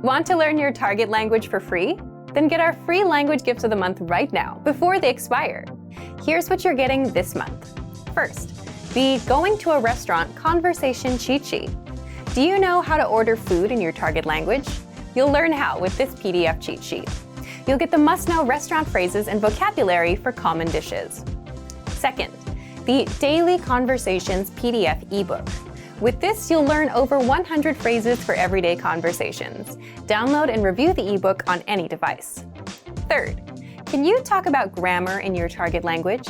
Want to learn your target language for free? Then get our free language gifts of the month right now, before they expire. Here's what you're getting this month. First, the Going to a Restaurant Conversation Cheat Sheet. Do you know how to order food in your target language? You'll learn how with this PDF cheat sheet. You'll get the must-know restaurant phrases and vocabulary for common dishes. Second, the Daily Conversations PDF ebook. With this, you'll learn over 100 phrases for everyday conversations. Download and review the ebook on any device. Third, can you talk about grammar in your target language?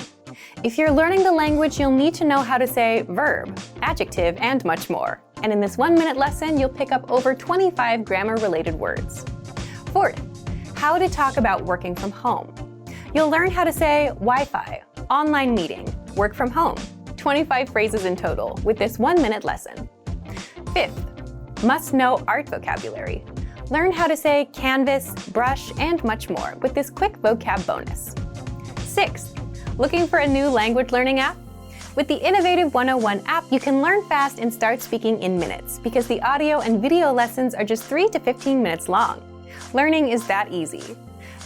If you're learning the language, you'll need to know how to say verb, adjective, and much more. And in this 1-minute lesson, you'll pick up over 25 grammar-related words. Fourth, how to talk about working from home. You'll learn how to say Wi-Fi, online meeting, work from home, 25 phrases in total with this 1-minute lesson. Fifth, must-know art vocabulary. Learn how to say canvas, brush, and much more with this quick vocab bonus. Sixth, looking for a new language learning app? With the Innovative 101 app, you can learn fast and start speaking in minutes because the audio and video lessons are just 3 to 15 minutes long. Learning is that easy.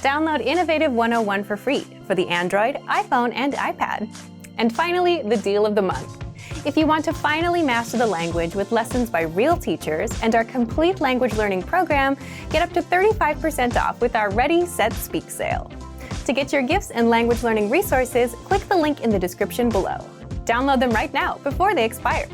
Download Innovative 101 for free for the Android, iPhone, and iPad. And finally, the deal of the month. If you want to finally master the language with lessons by real teachers and our complete language learning program, get up to 35% off with our Ready, Set, Speak sale. To get your gifts and language learning resources, click the link in the description below. Download them right now before they expire.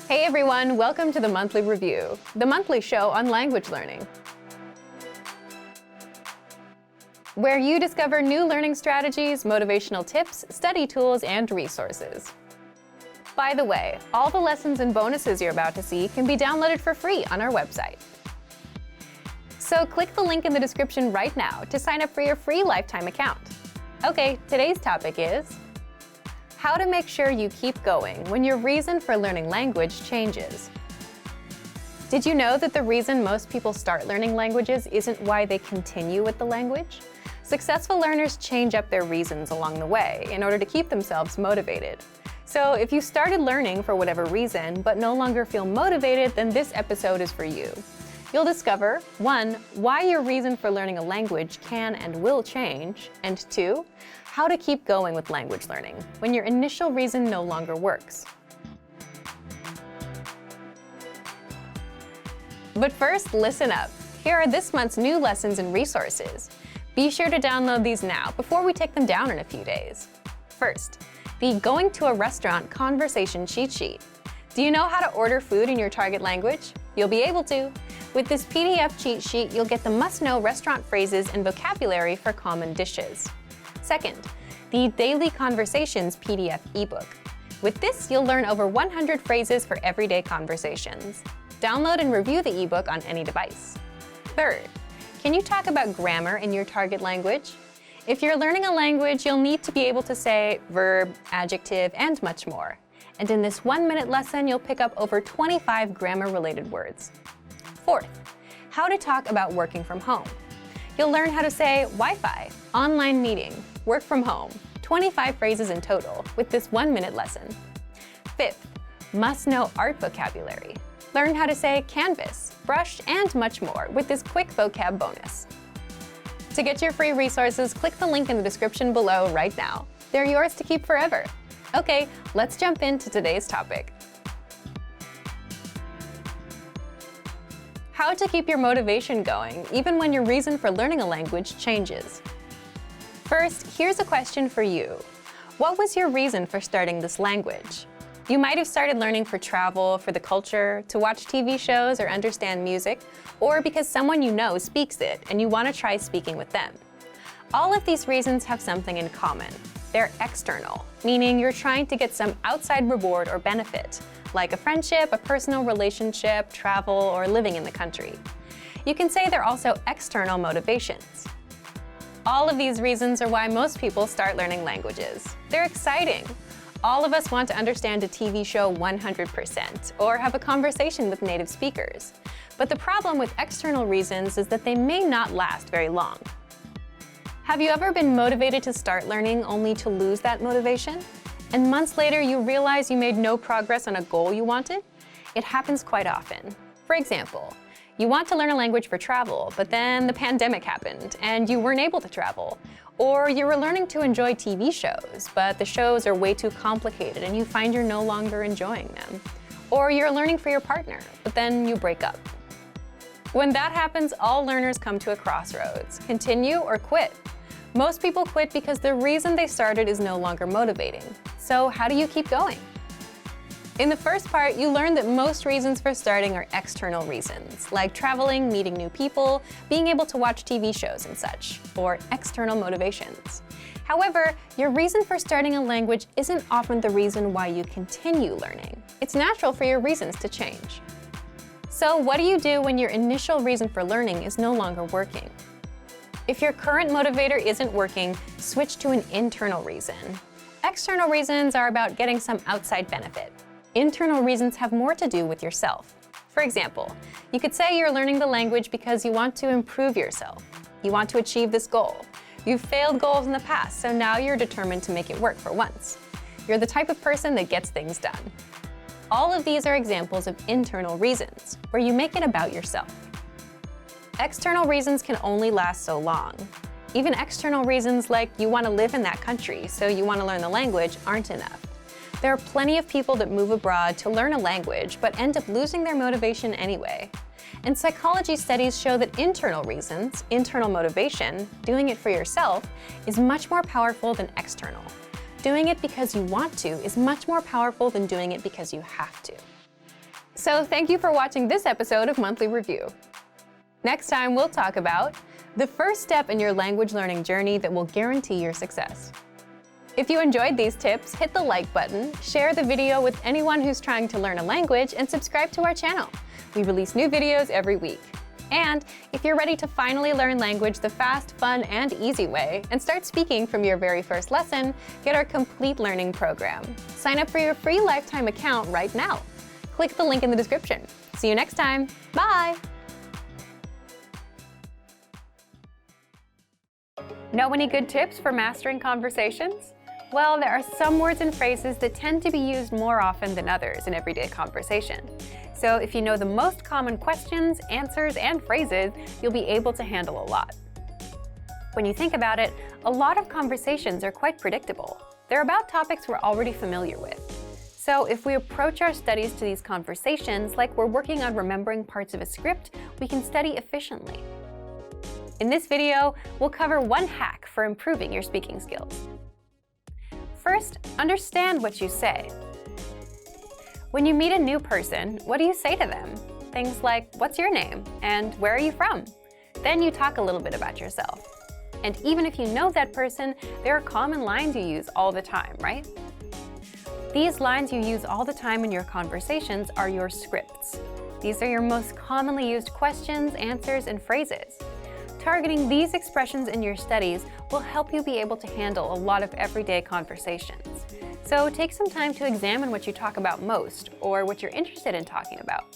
Hey everyone, welcome to the Monthly Review, the monthly show on language learning, where you discover new learning strategies, motivational tips, study tools, and resources. By the way, all the lessons and bonuses you're about to see can be downloaded for free on our website. So click the link in the description right now to sign up for your free lifetime account. Okay, today's topic is how to make sure you keep going when your reason for learning language changes. Did you know that the reason most people start learning languages isn't why they continue with the language? Successful learners change up their reasons along the way in order to keep themselves motivated. So if you started learning for whatever reason but no longer feel motivated, then this episode is for you. You'll discover 1. Why your reason for learning a language can and will change, and 2. How to keep going with language learning when your initial reason no longer works. But first, listen up. Here are this month's new lessons and resources. Be sure to download these now before we take them down in a few days. First, the Going to a Restaurant Conversation Cheat Sheet. Do you know how to order food in your target language? You'll be able to. With this PDF cheat sheet, you'll get the must-know restaurant phrases and vocabulary for common dishes. Second, the Daily Conversations PDF ebook. With this, you'll learn over 100 phrases for everyday conversations. Download and review the ebook on any device. Third, can you talk about grammar in your target language? If you're learning a language, you'll need to be able to say verb, adjective, and much more. And in this 1-minute lesson, you'll pick up over 25 grammar-related words. Fourth, how to talk about working from home. You'll learn how to say Wi-Fi, online meeting, work from home, 25 phrases in total with this 1-minute lesson. Fifth, must-know art vocabulary. Learn how to say canvas, brush, and much more with this quick vocab bonus. To get your free resources, click the link in the description below right now. They're yours to keep forever. Okay, let's jump into today's topic. How to keep your motivation going, even when your reason for learning a language changes. First, here's a question for you. What was your reason for starting this language? You might have started learning for travel, for the culture, to watch TV shows or understand music, or because someone you know speaks it and you want to try speaking with them. All of these reasons have something in common. They're external, meaning you're trying to get some outside reward or benefit, like a friendship, a personal relationship, travel, or living in the country. You can say they're also external motivations. All of these reasons are why most people start learning languages. They're exciting. All of us want to understand a TV show 100% or have a conversation with native speakers. But the problem with external reasons is that they may not last very long. Have you ever been motivated to start learning only to lose that motivation? And months later, you realize you made no progress on a goal you wanted? It happens quite often. For example, you want to learn a language for travel, but then the pandemic happened and you weren't able to travel. Or you were learning to enjoy TV shows, but the shows are way too complicated and you find you're no longer enjoying them. Or you're learning for your partner, but then you break up. When that happens, all learners come to a crossroads: continue or quit. Most people quit because the reason they started is no longer motivating. So how do you keep going? In the first part, you learned that most reasons for starting are external reasons, like traveling, meeting new people, being able to watch TV shows and such, or external motivations. However, your reason for starting a language isn't often the reason why you continue learning. It's natural for your reasons to change. So what do you do when your initial reason for learning is no longer working? If your current motivator isn't working, switch to an internal reason. External reasons are about getting some outside benefit. Internal reasons have more to do with yourself. For example, you could say you're learning the language because you want to improve yourself. You want to achieve this goal. You've failed goals in the past, so now you're determined to make it work for once. You're the type of person that gets things done. All of these are examples of internal reasons, where you make it about yourself. External reasons can only last so long. Even external reasons like you want to live in that country, so you want to learn the language, aren't enough. There are plenty of people that move abroad to learn a language but end up losing their motivation anyway. And psychology studies show that internal reasons, internal motivation, doing it for yourself, is much more powerful than external. Doing it because you want to is much more powerful than doing it because you have to. So thank you for watching this episode of Monthly Review. Next time, we'll talk about the first step in your language learning journey that will guarantee your success. If you enjoyed these tips, hit the like button, share the video with anyone who's trying to learn a language, and subscribe to our channel. We release new videos every week. And if you're ready to finally learn language the fast, fun, and easy way, and start speaking from your very first lesson, get our complete learning program. Sign up for your free lifetime account right now. Click the link in the description. See you next time. Bye! Know any good tips for mastering conversations? Well, there are some words and phrases that tend to be used more often than others in everyday conversation. So if you know the most common questions, answers, and phrases, you'll be able to handle a lot. When you think about it, a lot of conversations are quite predictable. They're about topics we're already familiar with. So if we approach our studies to these conversations like we're working on remembering parts of a script, we can study efficiently. In this video, we'll cover one hack for improving your speaking skills. First, understand what you say. When you meet a new person, what do you say to them? Things like, "What's your name?" and "Where are you from?" Then you talk a little bit about yourself. And even if you know that person, there are common lines you use all the time, right? These lines you use all the time in your conversations are your scripts. These are your most commonly used questions, answers, and phrases. Targeting these expressions in your studies will help you be able to handle a lot of everyday conversations. So take some time to examine what you talk about most, or what you're interested in talking about.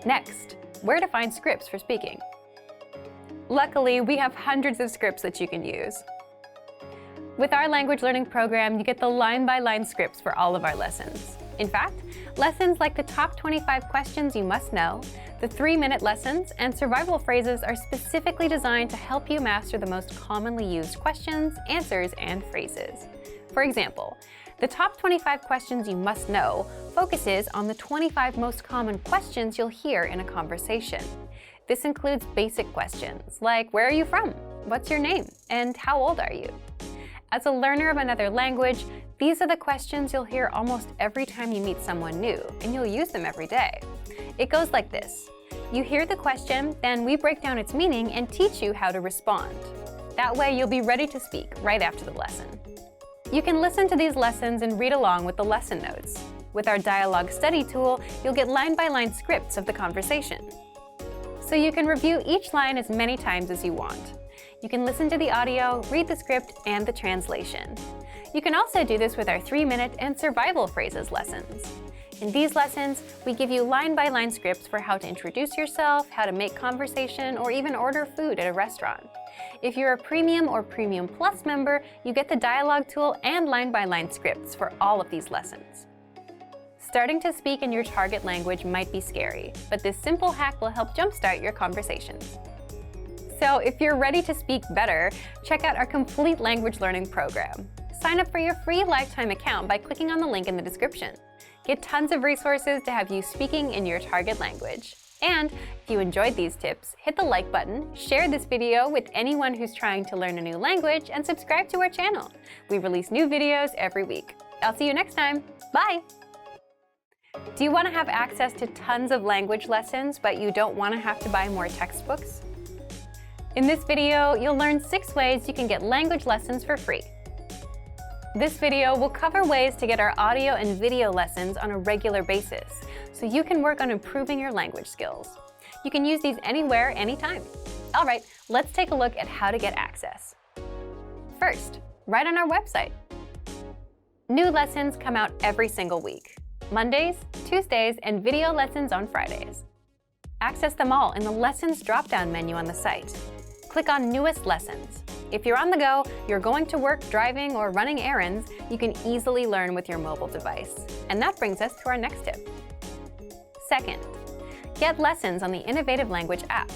Next, where to find scripts for speaking. Luckily, we have hundreds of scripts that you can use. With our language learning program, you get the line-by-line scripts for all of our lessons. In fact, lessons like the top 25 questions you must know, the 3-minute lessons, and survival phrases are specifically designed to help you master the most commonly used questions, answers, and phrases. For example, the top 25 questions you must know focuses on the 25 most common questions you'll hear in a conversation. This includes basic questions like, "Where are you from?" "What's your name?" and "How old are you?" As a learner of another language, these are the questions you'll hear almost every time you meet someone new, and you'll use them every day. It goes like this. You hear the question, then we break down its meaning and teach you how to respond. That way you'll be ready to speak right after the lesson. You can listen to these lessons and read along with the lesson notes. With our dialogue study tool, you'll get line-by-line scripts of the conversation. So you can review each line as many times as you want. You can listen to the audio, read the script, and the translation. You can also do this with our 3-minute and survival phrases lessons. In these lessons, we give you line-by-line scripts for how to introduce yourself, how to make conversation, or even order food at a restaurant. If you're a Premium or Premium Plus member, you get the dialogue tool and line-by-line scripts for all of these lessons. Starting to speak in your target language might be scary, but this simple hack will help jumpstart your conversations. So if you're ready to speak better, check out our complete language learning program. Sign up for your free lifetime account by clicking on the link in the description. Get tons of resources to have you speaking in your target language. And if you enjoyed these tips, hit the like button, share this video with anyone who's trying to learn a new language, and subscribe to our channel. We release new videos every week. I'll see you next time. Bye! Do you want to have access to tons of language lessons, but you don't want to have to buy more textbooks? In this video, you'll learn 6 ways you can get language lessons for free. This video will cover ways to get our audio and video lessons on a regular basis, so you can work on improving your language skills. You can use these anywhere, anytime. All right, let's take a look at how to get access. First, right on our website. New lessons come out every single week. Mondays, Tuesdays, and video lessons on Fridays. Access them all in the Lessons drop-down menu on the site. Click on Newest Lessons. If you're on the go, you're going to work, driving, or running errands, you can easily learn with your mobile device. And that brings us to our next tip. Second, get lessons on the Innovative Language app.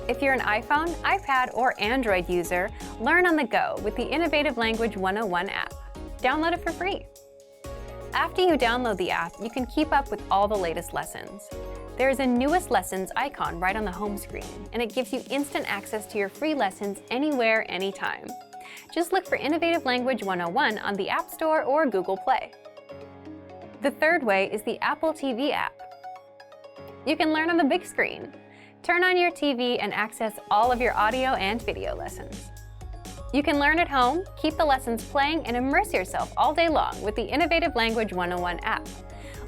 If you're an iPhone, iPad, or Android user, learn on the go with the Innovative Language 101 app. Download it for free. After you download the app, you can keep up with all the latest lessons. There is a Newest Lessons icon right on the home screen, and it gives you instant access to your free lessons anywhere, anytime. Just look for Innovative Language 101 on the App Store or Google Play. The third way is the Apple TV app. You can learn on the big screen. Turn on your TV and access all of your audio and video lessons. You can learn at home, keep the lessons playing, and immerse yourself all day long with the Innovative Language 101 app.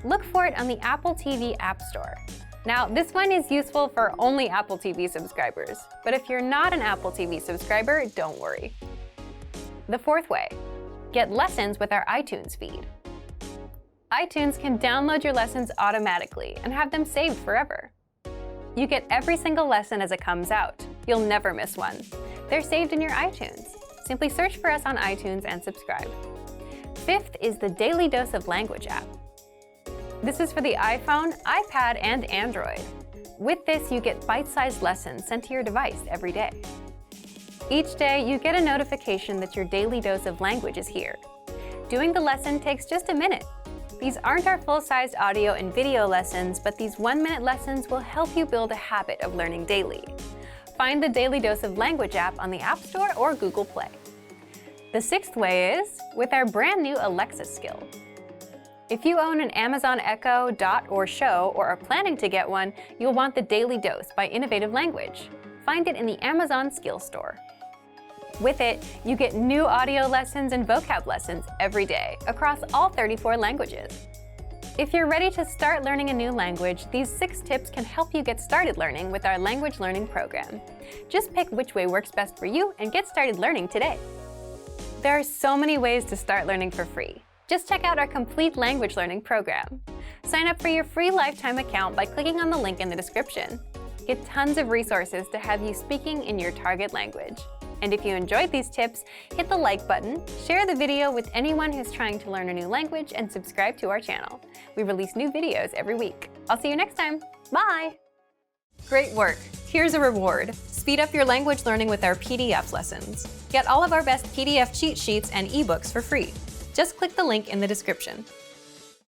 Look for it on the Apple TV App Store. Now, this one is useful for only Apple TV subscribers, but if you're not an Apple TV subscriber, don't worry. The fourth way, get lessons with our iTunes feed. iTunes can download your lessons automatically and have them saved forever. You get every single lesson as it comes out. You'll never miss one. They're saved in your iTunes. Simply search for us on iTunes and subscribe. Fifth is the Daily Dose of Language app. This is for the iPhone, iPad, and Android. With this, you get bite-sized lessons sent to your device every day. Each day, you get a notification that your daily dose of language is here. Doing the lesson takes just a minute. These aren't our full-sized audio and video lessons, but these 1-minute lessons will help you build a habit of learning daily. Find the Daily Dose of Language app on the App Store or Google Play. The sixth way is with our brand new Alexa skill. If you own an Amazon Echo, Dot, or Show, or are planning to get one, you'll want the Daily Dose by Innovative Language. Find it in the Amazon Skill Store. With it, you get new audio lessons and vocab lessons every day across all 34 languages. If you're ready to start learning a new language, these 6 tips can help you get started learning with our language learning program. Just pick which way works best for you and get started learning today. There are so many ways to start learning for free. Just check out our complete language learning program. Sign up for your free lifetime account by clicking on the link in the description. Get tons of resources to have you speaking in your target language. And if you enjoyed these tips, hit the like button, share the video with anyone who's trying to learn a new language, and subscribe to our channel. We release new videos every week. I'll see you next time. Bye! Great work! Here's a reward. Speed up your language learning with our PDF lessons. Get all of our best PDF cheat sheets and ebooks for free. Just click the link in the description.